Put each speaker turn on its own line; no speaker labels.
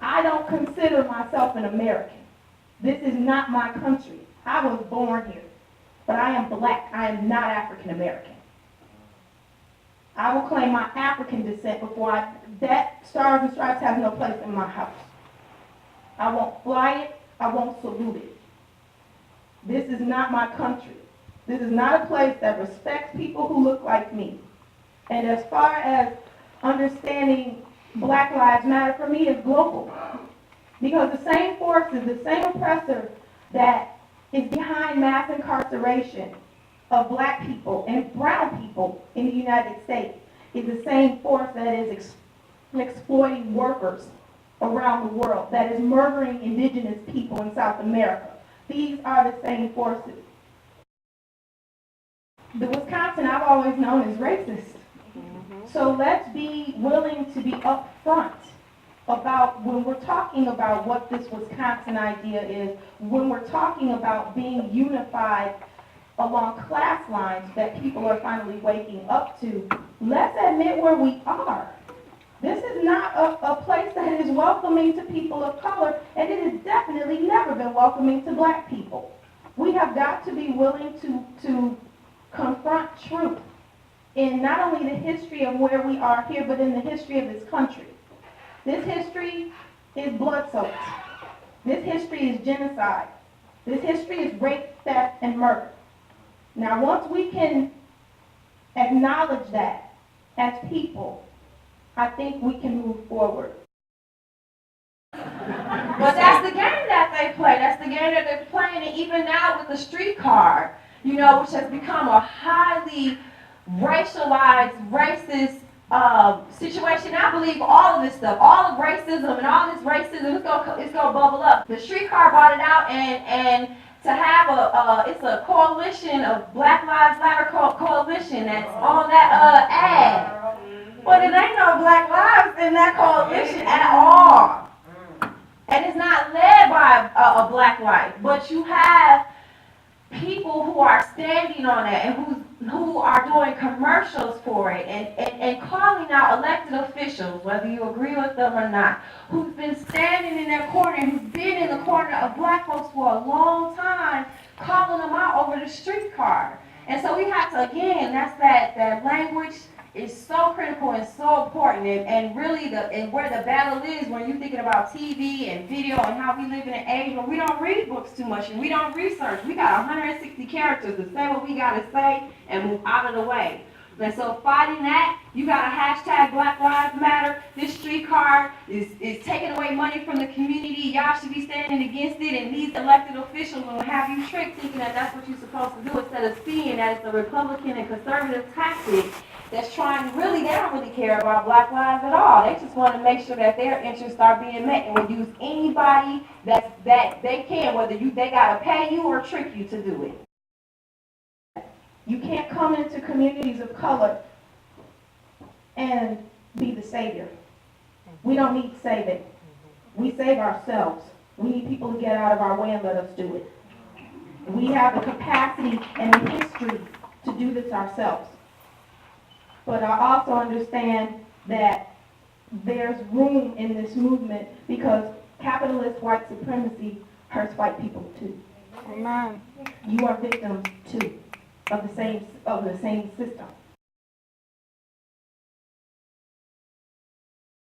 I don't consider myself an American. This is not my country. I was born here, but I am black. I am not African American. I will claim my African descent before that Stars and Stripes has no place in my house. I won't fly it. I won't salute it. This is not my country. This is not a place that respects people who look like me. And as far as understanding Black Lives Matter, for me, is global. Because the same forces, the same oppressor that is behind mass incarceration of black people and brown people in the United States is the same force that is exploiting workers around the world, that is murdering indigenous people in South America. These are the same forces. The Wisconsin I've always known is racist. So let's be willing to be upfront about when we're talking about what this Wisconsin idea is, when we're talking about being unified along class lines that people are finally waking up to. Let's admit where we are. This is not a place that is welcoming to people of color, and it has definitely never been welcoming to black people. We have got to be willing to confront truth in not only the history of where we are here, but in the history of this country. This history is blood-soaked. This history is genocide. This history is rape, theft, and murder. Now, once we can acknowledge that as people, I think we can move forward.
But that's the game that they play. That's the game that they're playing. And even now with the streetcar, you know, which has become a highly racialized, racist situation. I believe all of this stuff, all of racism and all this racism, it's gonna bubble up. The streetcar brought it out, and to have it's a coalition of Black Lives Matter coalition that's on that ad. But it ain't no Black Lives in that coalition at all. And it's not led by a black life, but you have people who are standing on it and who are doing commercials for it and calling out elected officials, whether you agree with them or not, who's been standing in their corner, who's been in the corner of black folks for a long time, calling them out over the streetcar. And so we have to, again, that's that language is so critical and so important, and really where the battle is when you're thinking about TV and video and how we live in an age where we don't read books too much and we don't research. We got 160 characters to say what we got to say and move out of the way. And so fighting that, you got a hashtag Black Lives Matter. This streetcar is taking away money from the community. Y'all should be standing against it, and these elected officials will have you tricked thinking that that's what you're supposed to do instead of seeing that it's a Republican and conservative tactic that's trying to they don't really care about black lives at all. They just want to make sure that their interests are being met and will use anybody that they can, whether they got to pay you or trick you to do it.
You can't come into communities of color and be the savior. We don't need saving. We save ourselves. We need people to get out of our way and let us do it. We have the capacity and the history to do this ourselves. But I also understand that there's room in this movement because capitalist white supremacy hurts white people too.
Amen.
You are victims too of the same system.